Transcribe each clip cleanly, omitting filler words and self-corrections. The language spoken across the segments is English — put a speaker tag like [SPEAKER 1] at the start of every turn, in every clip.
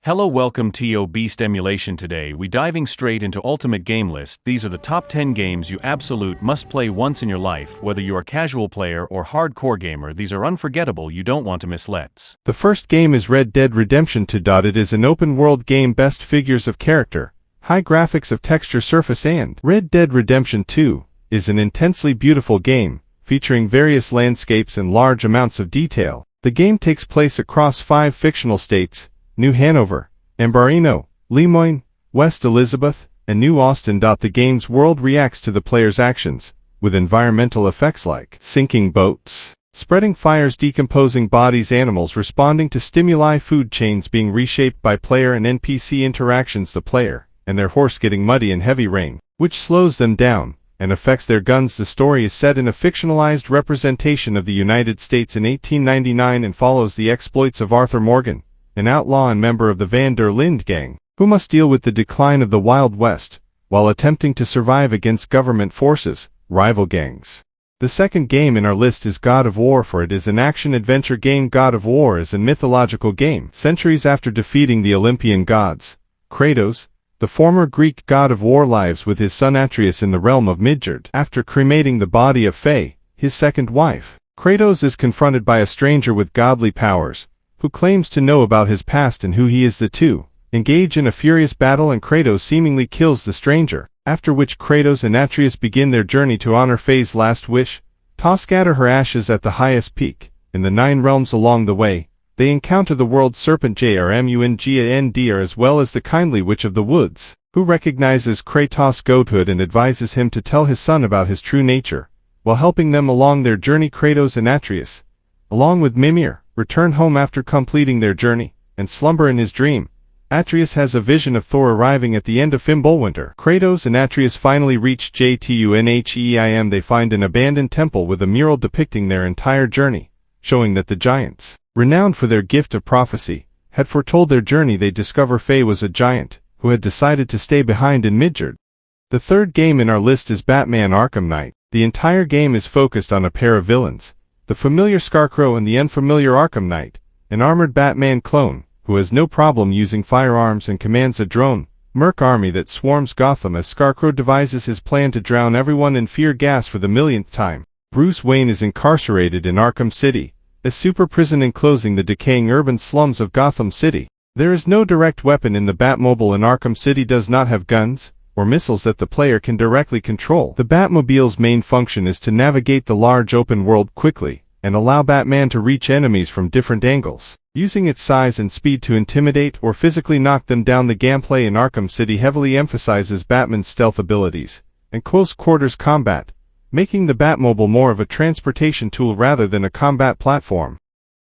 [SPEAKER 1] Hello, welcome to Beast Emulation. Today we diving straight into Ultimate Game List. These are the top 10 games you absolute must play once in your life. Whether you are a casual player or hardcore gamer, these are unforgettable, you don't want to miss.
[SPEAKER 2] The first game is Red Dead Redemption 2. It is an open-world game, best figures of character, high graphics of texture surface, and Red Dead Redemption 2 is an intensely beautiful game, featuring various landscapes and large amounts of detail. The game takes place across 5 fictional states: New Hanover, Ambarino, Lemoyne, West Elizabeth, and New Austin. The game's world reacts to the player's actions, with environmental effects like sinking boats, spreading fires, decomposing bodies, animals responding to stimuli, food chains being reshaped by player and NPC interactions, the player and their horse getting muddy in heavy rain, which slows them down and affects their guns. The story is set in a fictionalized representation of the United States in 1899 and follows the exploits of Arthur Morgan, an outlaw and member of the Van der Linde gang, who must deal with the decline of the Wild West, while attempting to survive against government forces, rival gangs. The second game in our list is God of War. For it is an action-adventure game. God of War is a mythological game. Centuries after defeating the Olympian gods, Kratos, the former Greek god of war, lives with his son Atreus in the realm of Midgard. After cremating the body of Faye, his second wife, Kratos is confronted by a stranger with godly powers, who claims to know about his past and who he is. The two engage in a furious battle and Kratos seemingly kills the stranger, after which Kratos and Atreus begin their journey to honor Faye's last wish, to scatter her ashes at the highest peak in the 9 realms. Along the way, they encounter the world serpent Jarmungandr, as well as the kindly witch of the woods, who recognizes Kratos' godhood and advises him to tell his son about his true nature. While helping them along their journey, Kratos and Atreus, along with Mimir, return home after completing their journey, and slumber in his dream. Atreus has a vision of Thor arriving at the end of Fimbulwinter. Kratos and Atreus finally reach Jotunheim. They find an abandoned temple with a mural depicting their entire journey, showing that the giants, renowned for their gift of prophecy, had foretold their journey. They discover Faye was a giant, who had decided to stay behind in Midgard. The third game in our list is Batman Arkham Knight. The entire game is focused on a pair of villains, the familiar Scarecrow and the unfamiliar Arkham Knight, an armored Batman clone, who has no problem using firearms and commands a drone merc army that swarms Gotham as Scarecrow devises his plan to drown everyone in fear gas for the millionth time. Bruce Wayne is incarcerated in Arkham City, a super prison enclosing the decaying urban slums of Gotham City. There is no direct weapon in the Batmobile, and Arkham City does not have guns or missiles that the player can directly control. The Batmobile's main function is to navigate the large open world quickly and allow Batman to reach enemies from different angles, using its size and speed to intimidate or physically knock them down. The gameplay in Arkham City heavily emphasizes Batman's stealth abilities and close-quarters combat, making the Batmobile more of a transportation tool rather than a combat platform.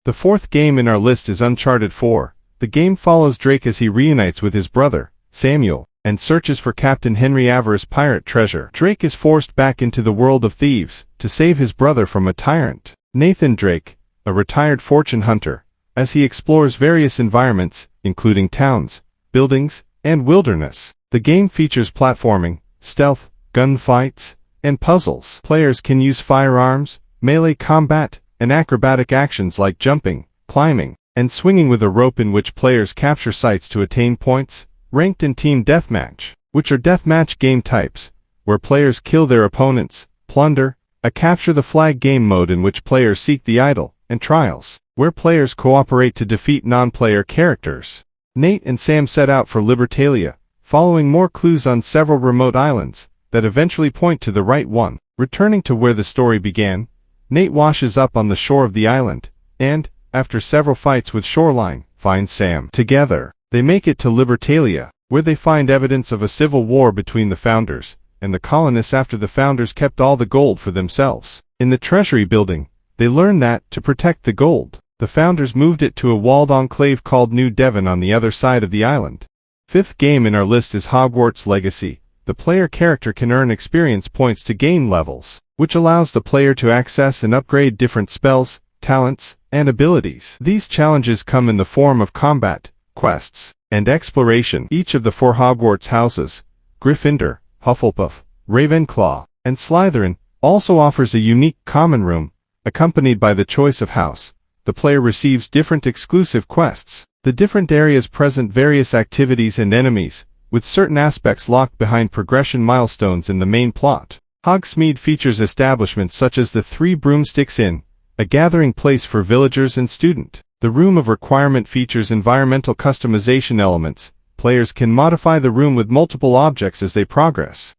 [SPEAKER 2] The fourth game in our list is Uncharted 4. The game follows Drake as he reunites with his brother, Samuel, and searches for Captain Henry Avery's pirate treasure. Drake is forced back into the world of thieves to save his brother from a tyrant, Nathan Drake, a retired fortune hunter, as he explores various environments, including towns, buildings, and wilderness. The game features platforming, stealth, gunfights, and puzzles. Players can use firearms, melee combat, and acrobatic actions like jumping, climbing, and swinging with a rope, in which players capture sites to attain points. Ranked and Team Deathmatch, which are deathmatch game types, where players kill their opponents. Plunder, a capture the flag game mode in which players seek the idol, and Trials, where players cooperate to defeat non-player characters. Nate and Sam set out for Libertalia, following more clues on several remote islands that eventually point to the right one. Returning to where the story began, Nate washes up on the shore of the island, and, after several fights with Shoreline, finds Sam. Together, they make it to Libertalia, where they find evidence of a civil war between the founders and the colonists after the founders kept all the gold for themselves. In the treasury building, they learn that, to protect the gold, the founders moved it to a walled enclave called New Devon on the other side of the island. Fifth game in our list is Hogwarts Legacy. The player character can earn experience points to gain levels, which allows the player to access and upgrade different spells, talents, and abilities. These challenges come in the form of combat, quests, and exploration. Each of the 4 Hogwarts houses, Gryffindor, Hufflepuff, Ravenclaw, and Slytherin, also offers a unique common room, accompanied by the choice of house. The player receives different exclusive quests, The different areas present various activities and enemies, with certain aspects locked behind progression milestones in the main plot. Hogsmeade features establishments such as the Three Broomsticks Inn, a gathering place for villagers and student. The Room of Requirement features environmental customization elements. Players can modify the room with multiple objects as they progress.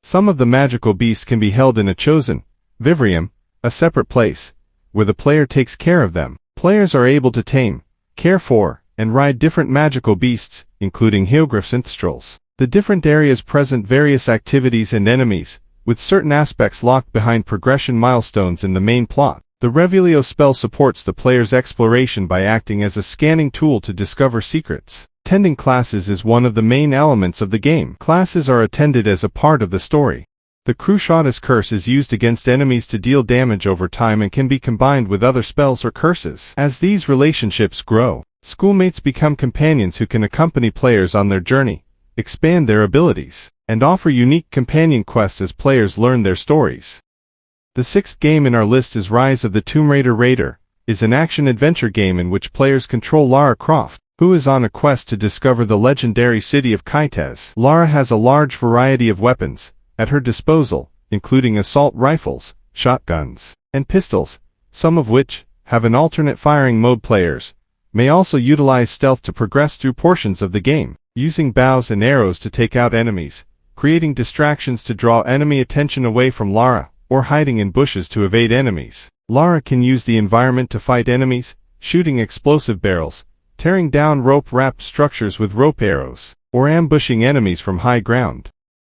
[SPEAKER 2] Some of the magical beasts can be held in a chosen vivarium, a separate place, where the player takes care of them. Players are able to tame, care for, and ride different magical beasts, including hippogriffs and thralls. The different areas present various activities and enemies, with certain aspects locked behind progression milestones in the main plot. The Revelio spell supports the player's exploration by acting as a scanning tool to discover secrets. Tending classes is one of the main elements of the game. Classes are attended as a part of the story. The Cruciatus Curse is used against enemies to deal damage over time and can be combined with other spells or curses. As these relationships grow, schoolmates become companions who can accompany players on their journey, expand their abilities, and offer unique companion quests as players learn their stories. The sixth game in our list is Rise of the Tomb Raider, is an action-adventure game in which players control Lara Croft, who is on a quest to discover the legendary city of Kytez. Lara has a large variety of weapons at her disposal, including assault rifles, shotguns, and pistols, some of which have an alternate firing mode. Players may also utilize stealth to progress through portions of the game, using bows and arrows to take out enemies, creating distractions to draw enemy attention away from Lara, or hiding in bushes to evade enemies. Lara can use the environment to fight enemies, shooting explosive barrels, tearing down rope-wrapped structures with rope arrows, or ambushing enemies from high ground.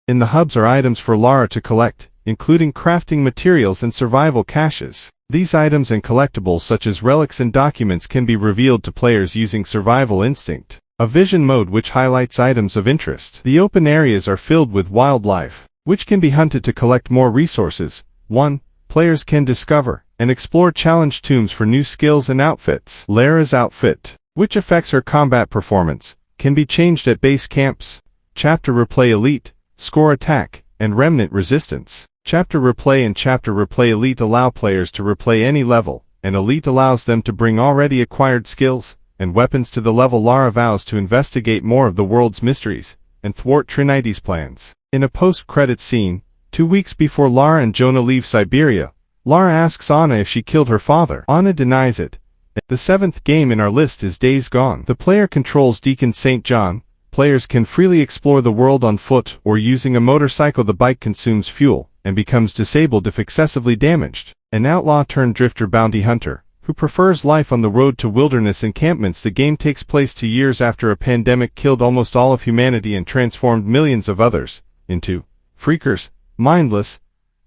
[SPEAKER 2] In the hubs are items for Lara to collect, including crafting materials and survival caches. These items and collectibles such as relics and documents can be revealed to players using Survival Instinct, a vision mode which highlights items of interest. The open areas are filled with wildlife, which can be hunted to collect more resources. 1. Players can discover and explore challenge tombs for new skills and outfits. Lara's outfit, which affects her combat performance, can be changed at base camps. Chapter Replay Elite, Score Attack, and Remnant Resistance. Chapter Replay and Chapter Replay Elite allow players to replay any level, and Elite allows them to bring already acquired skills and weapons to the level. Lara vows to investigate more of the world's mysteries and thwart Trinity's plans. In a post-credits scene, 2 weeks before Lara and Jonah leave Siberia, Lara asks Anna if she killed her father. Anna denies it. The seventh game in our list is Days Gone. The player controls Deacon St. John. Players can freely explore the world on foot or using a motorcycle. The bike consumes fuel and becomes disabled if excessively damaged. An outlaw-turned-drifter bounty hunter, who prefers life on the road to wilderness encampments. The game takes place 2 years after a pandemic killed almost all of humanity and transformed millions of others into freakers, mindless,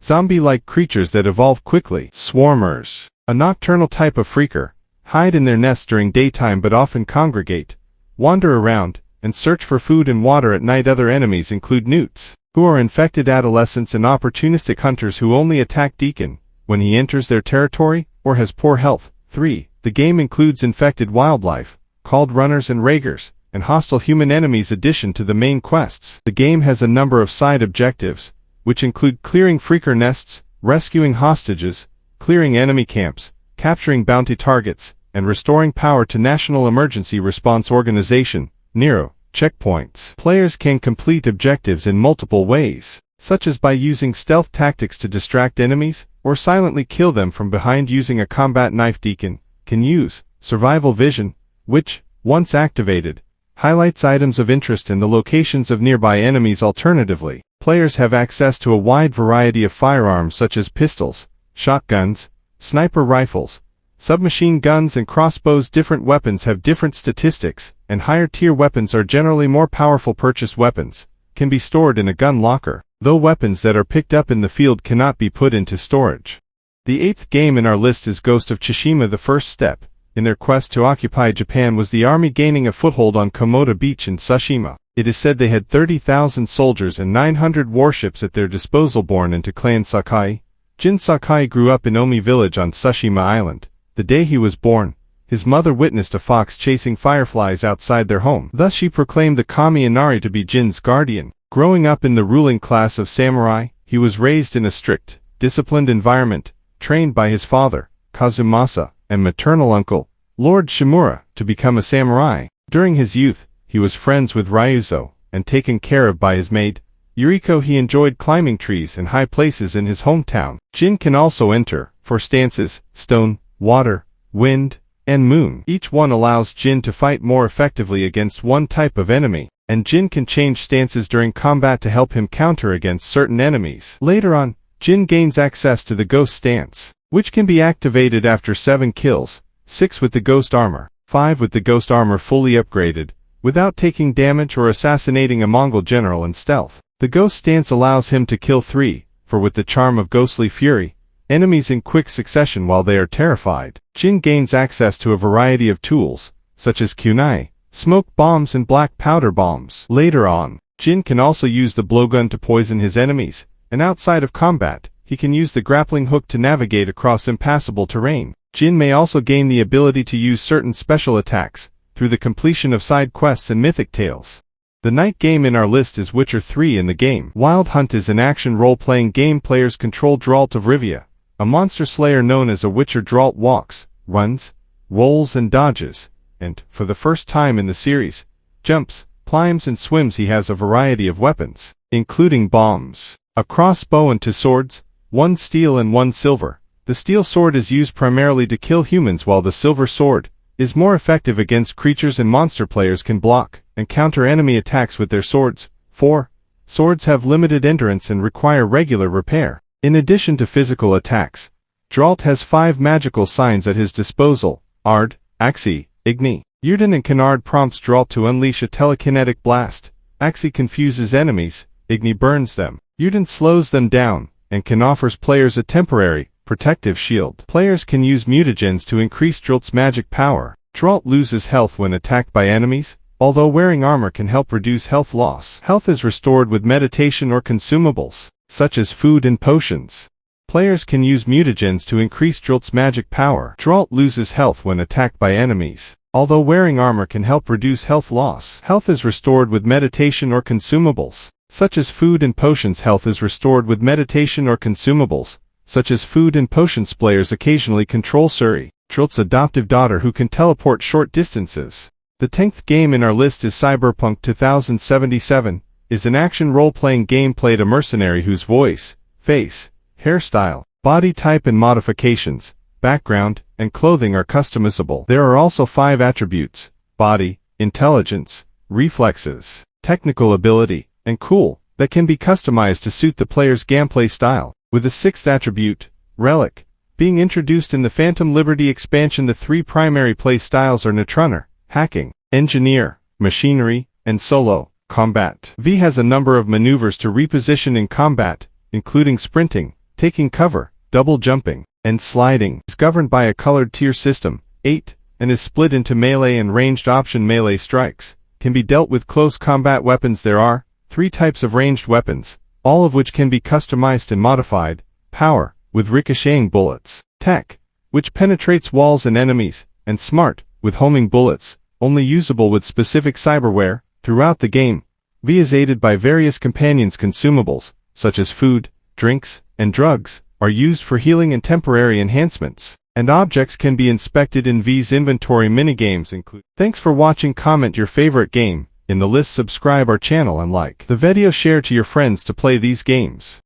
[SPEAKER 2] zombie-like creatures that evolve quickly. Swarmers, a nocturnal type of freaker, hide in their nests during daytime but often congregate, wander around, and search for food and water at night. Other enemies include newts, who are infected adolescents and opportunistic hunters who only attack Deacon when he enters their territory or has poor health. 3. The game includes infected wildlife, called runners and raigers, and hostile human enemies. Addition to the main quests, the game has a number of side objectives, which include clearing freaker nests, rescuing hostages, clearing enemy camps, capturing bounty targets, and restoring power to National Emergency Response Organization, NERO, checkpoints. Players can complete objectives in multiple ways, such as by using stealth tactics to distract enemies, or silently kill them from behind using a combat knife. Deacon can use Survival Vision, which, once activated, highlights items of interest and the locations of nearby enemies. Alternatively, players have access to a wide variety of firearms such as pistols, shotguns, sniper rifles, submachine guns and crossbows. Different weapons have different statistics, and higher-tier weapons are generally more powerful. Purchased weapons can be stored in a gun locker, though weapons that are picked up in the field cannot be put into storage. The eighth game in our list is Ghost of Tsushima. The first step in their quest to occupy Japan was the army gaining a foothold on Komoda Beach in Tsushima. It is said they had 30,000 soldiers and 900 warships at their disposal. Born into Clan Sakai, Jin Sakai grew up in Omi village on Tsushima Island. The day he was born, his mother witnessed a fox chasing fireflies outside their home. Thus she proclaimed the Kami Inari to be Jin's guardian. Growing up in the ruling class of samurai, he was raised in a strict, disciplined environment, trained by his father, Kazumasa, and maternal uncle, Lord Shimura, to become a samurai. During his youth, he was friends with Ryuzo, and taken care of by his maid, Yuriko. He enjoyed climbing trees and high places in his hometown. Jin can also enter, for stances, stone, water, wind, and moon. Each one allows Jin to fight more effectively against one type of enemy, and Jin can change stances during combat to help him counter against certain enemies. Later on, Jin gains access to the Ghost stance, which can be activated after 7 kills, 6 with the Ghost armor, 5 with the Ghost armor fully upgraded, without taking damage or assassinating a Mongol general in stealth. The Ghost stance allows him to kill 3, for with the charm of Ghostly Fury, enemies in quick succession while they are terrified. Jin gains access to a variety of tools, such as kunai, smoke bombs and black powder bombs. Later on, Jin can also use the blowgun to poison his enemies, and outside of combat, he can use the grappling hook to navigate across impassable terrain. Jin may also gain the ability to use certain special attacks, through the completion of side quests and mythic tales. The night game in our list is Witcher 3 in the game. Wild Hunt is an action role-playing game. Players control Dralt of Rivia, a monster slayer known as a Witcher. Dralt walks, runs, rolls and dodges, and, for the first time in the series, jumps, climbs and swims. He has a variety of weapons, including bombs, a crossbow and 2 swords, 1 steel and 1 silver. The steel sword is used primarily to kill humans, while the silver sword is more effective against creatures and monster. Players can block and counter enemy attacks with their swords. 4 swords have limited endurance and require regular repair. In addition to physical attacks, Dralt has 5 magical signs at his disposal: Ard, Axii, Igni. Yrden and Canard prompts Dralt to unleash a telekinetic blast. Axii confuses enemies, Igni burns them, Yrden slows them down, and Can offers players a temporary, protective shield. Players can use mutagens to increase Dralt's magic power. Dralt loses health when attacked by enemies, although wearing armor can help reduce health loss. Health is restored with meditation or consumables, such as food and potions. Players can use mutagens to increase Dralt's magic power. Dralt loses health when attacked by enemies, although wearing armor can help reduce health loss. Health is restored with meditation or consumables, such as food and potions. Health is restored with meditation or consumables, such as food and potions. Players occasionally control Suri, Dralt's adoptive daughter, who can teleport short distances. The 10th game in our list is Cyberpunk 2077, is an action role-playing game. Played a mercenary whose voice, face, hairstyle, body type and modifications, background, and clothing are customizable. There are also 5 attributes: body, intelligence, reflexes, technical ability, and cool, that can be customized to suit the player's gameplay style, with the 6th attribute, relic, being introduced in the Phantom Liberty expansion. The 3 primary play styles are Netrunner, hacking, engineer, machinery, and solo, combat. V has a number of maneuvers to reposition in combat, including sprinting, taking cover, double jumping, and sliding. Is governed by a colored tier system, 8, and is split into melee and ranged option. Melee strikes can be dealt with close combat weapons. There are 3 types of ranged weapons, all of which can be customized and modified: power, with ricocheting bullets; tech, which penetrates walls and enemies; and smart, with homing bullets, only usable with specific cyberware. Throughout the game, V is aided by various companions. Consumables, such as food, drinks, and drugs, are used for healing and temporary enhancements, and objects can be inspected in V's inventory. Minigames include. Thanks for watching. Comment your favorite game in the list, subscribe our channel and like the video, share to your friends to play these games.